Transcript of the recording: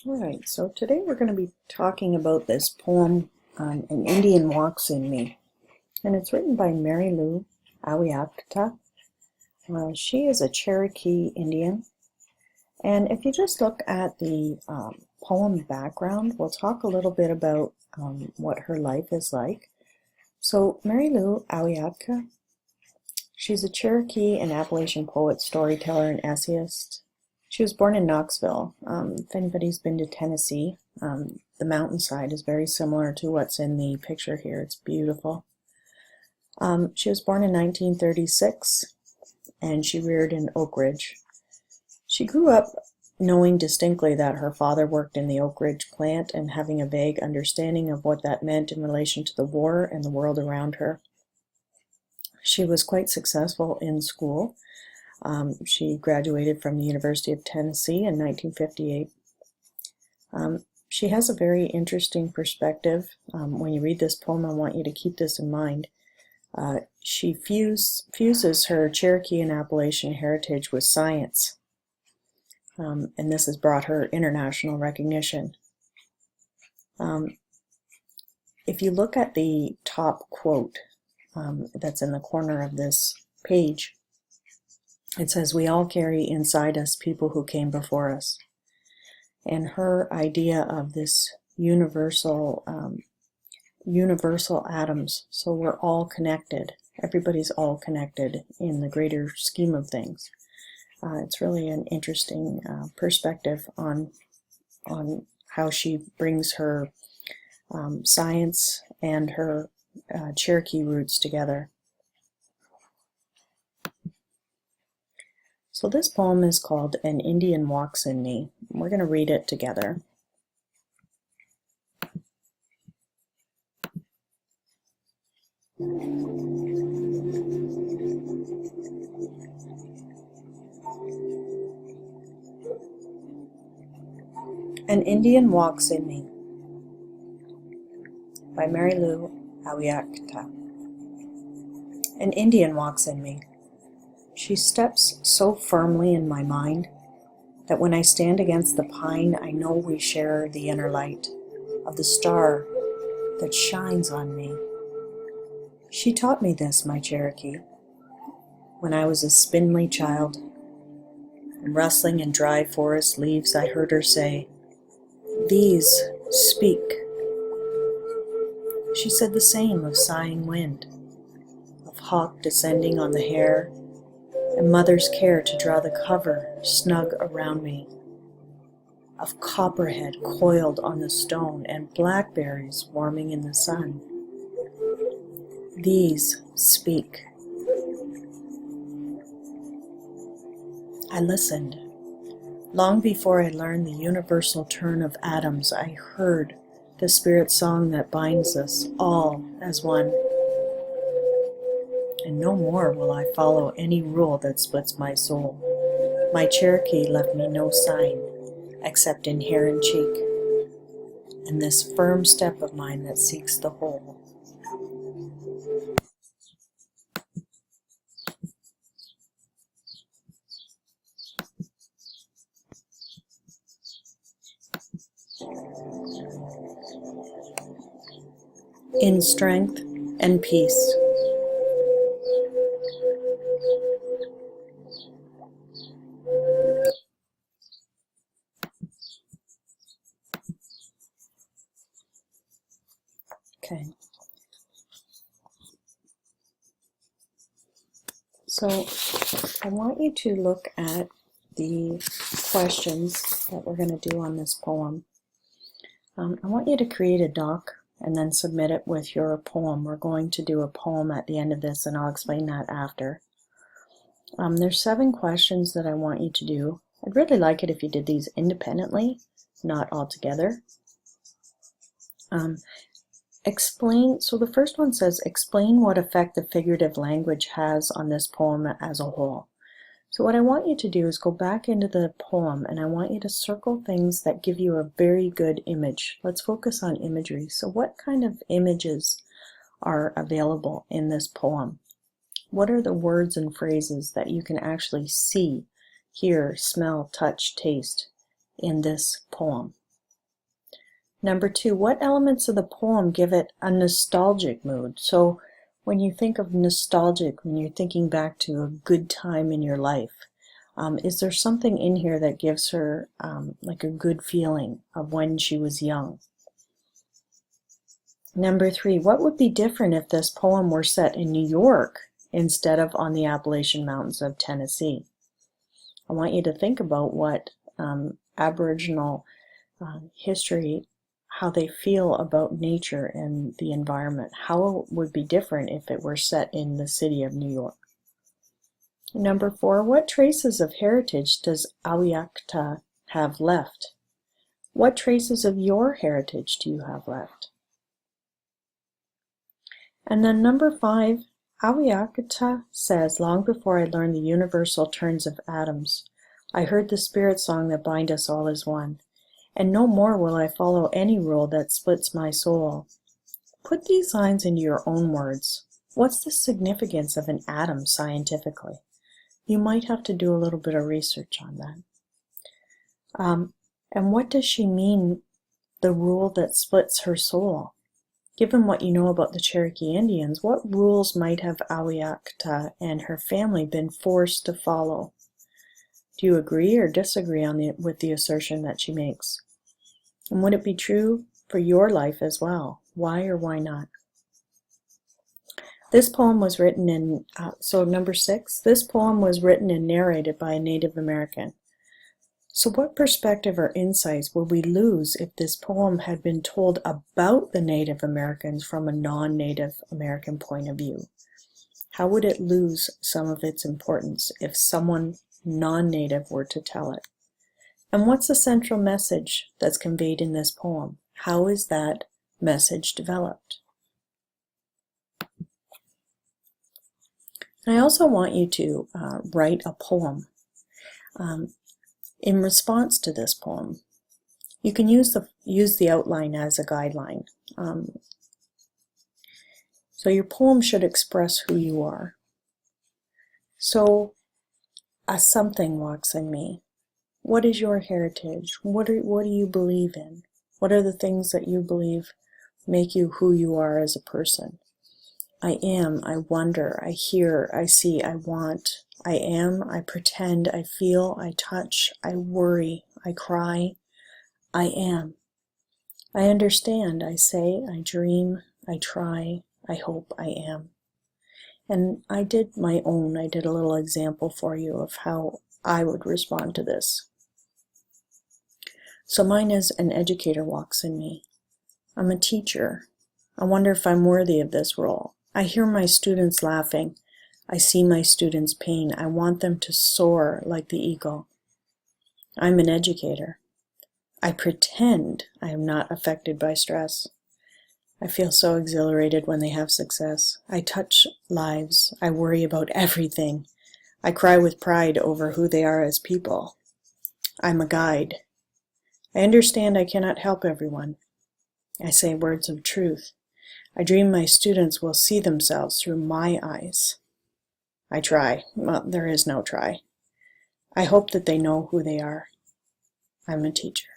Alright, so today we're going to be talking about this poem, An Indian Walks in Me. And it's written by Mary Lou Awiatka. She is a Cherokee Indian. And if you just look at the poem background, we'll talk a little bit about what her life is like. So Mary Lou Awiatka, she's a Cherokee and Appalachian poet, storyteller, and essayist. She was born in Knoxville. If anybody's been to Tennessee, the mountainside is very similar to what's in the picture here. It's beautiful. She was born in 1936, and she reared in Oak Ridge. She grew up knowing distinctly that her father worked in the Oak Ridge plant and having a vague understanding of what that meant in relation to the war and the world around her. She was quite successful in school. She graduated from the University of Tennessee in 1958. She has a very interesting perspective. When you read this poem, I want you to keep this in mind. She fuses her Cherokee and Appalachian heritage with science, and this has brought her international recognition. If you look at the top quote that's in the corner of this page, it says, "We all carry inside us people who came before us." And her idea of this universal atoms, so we're all connected. Everybody's all connected in the greater scheme of things. It's really an interesting perspective on how she brings her science and her Cherokee roots together. So this poem is called An Indian Walks in Me. We're going to read it together. An Indian Walks in Me by Mary Lou Awiatka. An Indian walks in me. She steps so firmly in my mind that when I stand against the pine, I know we share the inner light of the star that shines on me. She taught me this, my Cherokee, when I was a spindly child, and rustling in dry forest leaves I heard her say, "These speak." She said the same of sighing wind, of hawk descending on the hair, and mother's care to draw the cover snug around me, of copperhead coiled on the stone and blackberries warming in the sun. These speak. I listened. Long before I learned the universal turn of atoms, I heard the spirit song that binds us all as one. And no more will I follow any rule that splits my soul. My Cherokee left me no sign, except in hair and cheek, and this firm step of mine that seeks the whole. In strength and peace. Okay. So I want you to look at the questions that we're going to do on this poem. I want you to create a doc and then submit it with your poem. We're going to do a poem at the end of this, and I'll explain that after. There's 7 questions that I want you to do. I'd really like it if you did these independently, not all together. So the first one says, explain what effect the figurative language has on this poem as a whole. So what I want you to do is go back into the poem, and I want you to circle things that give you a very good image. Let's focus on imagery. So what kind of images are available in this poem? What are the words and phrases that you can actually see, hear, smell, touch, taste in this poem? Number 2, what elements of the poem give it a nostalgic mood? So when you think of nostalgic, when you're thinking back to a good time in your life, is there something in here that gives her like a good feeling of when she was young? Number 3, what would be different if this poem were set in New York instead of on the Appalachian Mountains of Tennessee? I want you to think about what Aboriginal history, how they feel about nature and the environment, how it would be different if it were set in the city of New York. Number 4, what traces of heritage does Awiakta have left? What traces of your heritage do you have left? And then number 5, Awiakta says, long before I learned the universal turns of atoms, I heard the spirit song that bind us all as one, and no more will I follow any rule that splits my soul. Put these lines into your own words. What's the significance of an atom scientifically? You might have to do a little bit of research on that. And what does she mean, the rule that splits her soul? Given what you know about the Cherokee Indians, what rules might have Awiakta and her family been forced to follow? Do you agree or disagree with the assertion that she makes? And would it be true for your life as well? Why or why not? This poem was written in, so number 6, this poem was written and narrated by a Native American. So what perspective or insights would we lose if this poem had been told about the Native Americans from a non-Native American point of view? How would it lose some of its importance if someone non-Native were to tell it? And what's the central message that's conveyed in this poem? How is that message developed? I also want you to write a poem in response to this poem. You can use the outline as a guideline. So your poem should express who you are. So a something walks in me. What is your heritage? What do you believe in? What are the things that you believe make you who you are as a person? I am, I wonder, I hear, I see, I want. I am, I pretend, I feel, I touch, I worry, I cry. I am. I understand, I say, I dream, I try, I hope, I am. And I did a little example for you of how I would respond to this. So mine is an educator walks in me. I'm a teacher. I wonder if I'm worthy of this role. I hear my students laughing. I see my students' pain. I want them to soar like the eagle. I'm an educator. I pretend I am not affected by stress. I feel so exhilarated when they have success. I touch lives. I worry about everything. I cry with pride over who they are as people. I'm a guide. I understand I cannot help everyone. I say words of truth. I dream my students will see themselves through my eyes. I try. Well, there is no try. I hope that they know who they are. I'm a teacher.